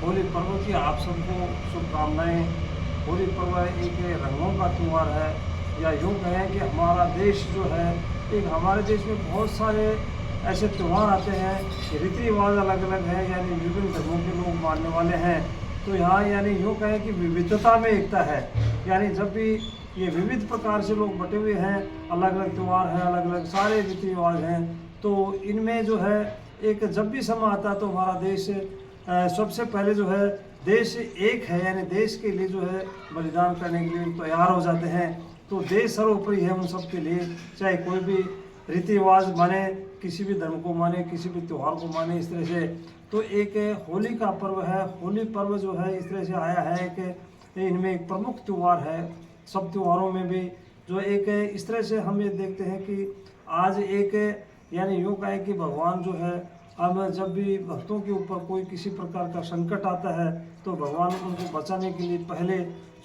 होली पर्व की आप सबको शुभकामनाएं। होली पर्व एक रंगों का त्यौहार है, या यूँ कहें कि हमारा देश जो है, एक हमारे देश में बहुत सारे ऐसे त्यौहार आते हैं, रीति रिवाज अलग अलग हैं, यानी विभिन्न धर्मों के लोग मानने वाले हैं। तो यहाँ यानी यूँ कहें कि विविधता में एकता है। यानी जब भी ये विविध प्रकार से लोग बटे हुए हैं, अलग अलग त्यौहार हैं, अलग अलग सारे रीति रिवाज हैं, तो इनमें जो है एक जब भी समय आता है तो हमारा देश सबसे पहले जो है देश एक है, यानी देश के लिए जो है बलिदान करने के लिए तैयार हो जाते हैं। तो देश सर्वोपरि है उन सब के लिए, चाहे कोई भी रीति रिवाज माने, किसी भी धर्म को माने, किसी भी त्यौहार को माने, इस तरह से। तो एक होली का पर्व है। होली पर्व जो है इस तरह से आया है कि इनमें एक प्रमुख त्यौहार है सब त्योहारों में भी, जो एक इस तरह से हम ये देखते हैं कि आज एक यानी यूँ कहें कि भगवान जो है, अब जब भी भक्तों के ऊपर कोई किसी प्रकार का संकट आता है तो भगवान उनको बचाने के लिए पहले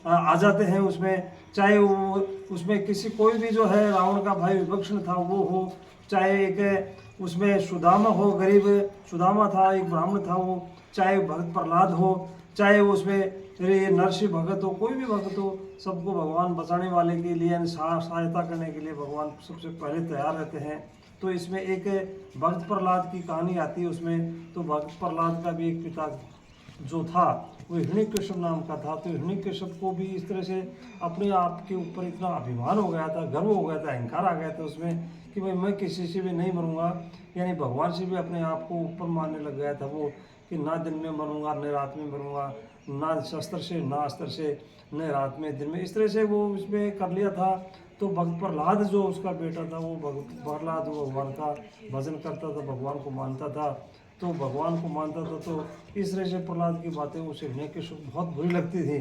आ जाते हैं उसमें। चाहे वो उसमें किसी कोई भी जो है रावण का भाई विभीषण था वो हो, चाहे एक उसमें सुदामा हो, गरीब सुदामा था, एक ब्राह्मण था वो, चाहे भक्त प्रहलाद हो, चाहे उसमें ये नरसिंह भगत हो, कोई भी भगत हो, सबको भगवान बचाने वाले के लिए सहायता करने के लिए भगवान सबसे पहले तैयार रहते हैं। तो इसमें एक भक्त प्रहलाद की कहानी आती है उसमें। तो भक्त प्रहलाद का भी एक पिता जो था वो हिरण्यकश्यप नाम का था। तो हिरण्यकश्यप को भी इस तरह से अपने आप के ऊपर इतना अभिमान हो गया था, गर्व हो गया था, अहंकार आ गया था उसमें कि भाई मैं किसी से भी नहीं मरूंगा, यानी भगवान से भी अपने आप को ऊपर मानने लग गया था वो, कि ना दिन में मरूंगा न रात में मरूंगा, ना शस्त्र से ना अस्त्र से, न रात में दिन में, इस तरह से वो इसमें कर लिया था। तो भक्त प्रहलाद जो उसका बेटा था वो भक्त प्रहलाद वो भगवान का भजन करता था, भगवान को मानता था, तो भगवान को मानता था। तो इस तरह से प्रहलाद की बातें उसे हिरण्यकश्यप बहुत बुरी लगती थी।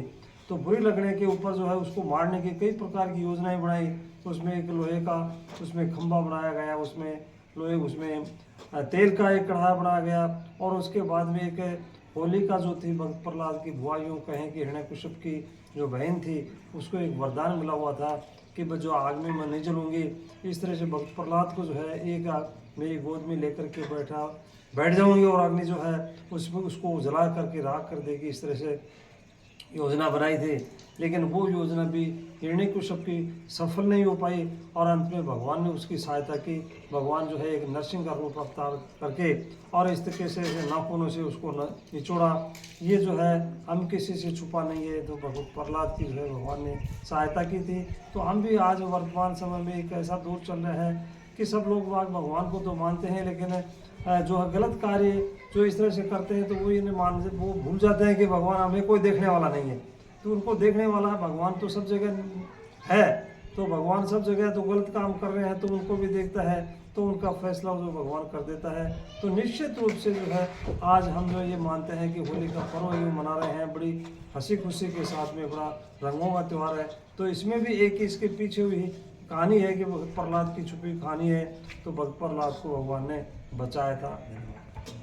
तो बुरी लगने के ऊपर जो है उसको मारने की कई प्रकार की योजनाएं बनाई। तो उसमें एक लोहे का उसमें खंभा बनाया गया, उसमें लोहे उसमें तेल का एक कढ़ाई बनाया गया, और उसके बाद में एक होलिका जो थी भक्त प्रहलाद की बुआ, यूँ कहें कि हिरण्यकश्यप की जो बहन थी, उसको एक वरदान मिला हुआ था कि जो आग में मैं नहीं जलूंगी। इस तरह से भक्त प्रहलाद को जो है एक आग मेरी गोद में लेकर के बैठ जाऊंगी और अग्नि जो है उसमें उसको जला करके राख कर देगी, इस तरह से योजना बनाई थी। लेकिन वो योजना भी हिरण्यकश्यप की सफल नहीं हो पाई, और अंत में भगवान ने उसकी सहायता की। भगवान जो है एक नरसिंह का रूप अवतार करके और इस तरीके से नाखूनों से उसको निचोड़ा। ये जो है हम किसी से छुपा नहीं है, तो भगवत प्रहलाद की जो है भगवान ने सहायता की थी। तो हम भी आज वर्तमान समय में एक ऐसा दौर चल रहा है कि सब लोग भगवान को तो मानते हैं, लेकिन जो गलत कार्य जो इस तरह से करते हैं तो वो भूल जाते हैं कि भगवान हमें कोई देखने वाला नहीं है। तो उनको देखने वाला भगवान तो सब जगह है। तो भगवान सब जगह तो गलत काम कर रहे हैं तो उनको भी देखता है, तो उनका फैसला जो भगवान कर देता है। तो निश्चित रूप से जो है आज हम जो ये मानते हैं कि होली का पर्व ये मना रहे हैं बड़ी हंसी खुशी के साथ में, बड़ा रंगों का त्यौहार है। तो इसमें भी एक इसके पीछे हुई कहानी है कि भक्त प्रहलाद की छुपी कहानी है। तो भक्त प्रहलाद को भगवान ने बचाया था।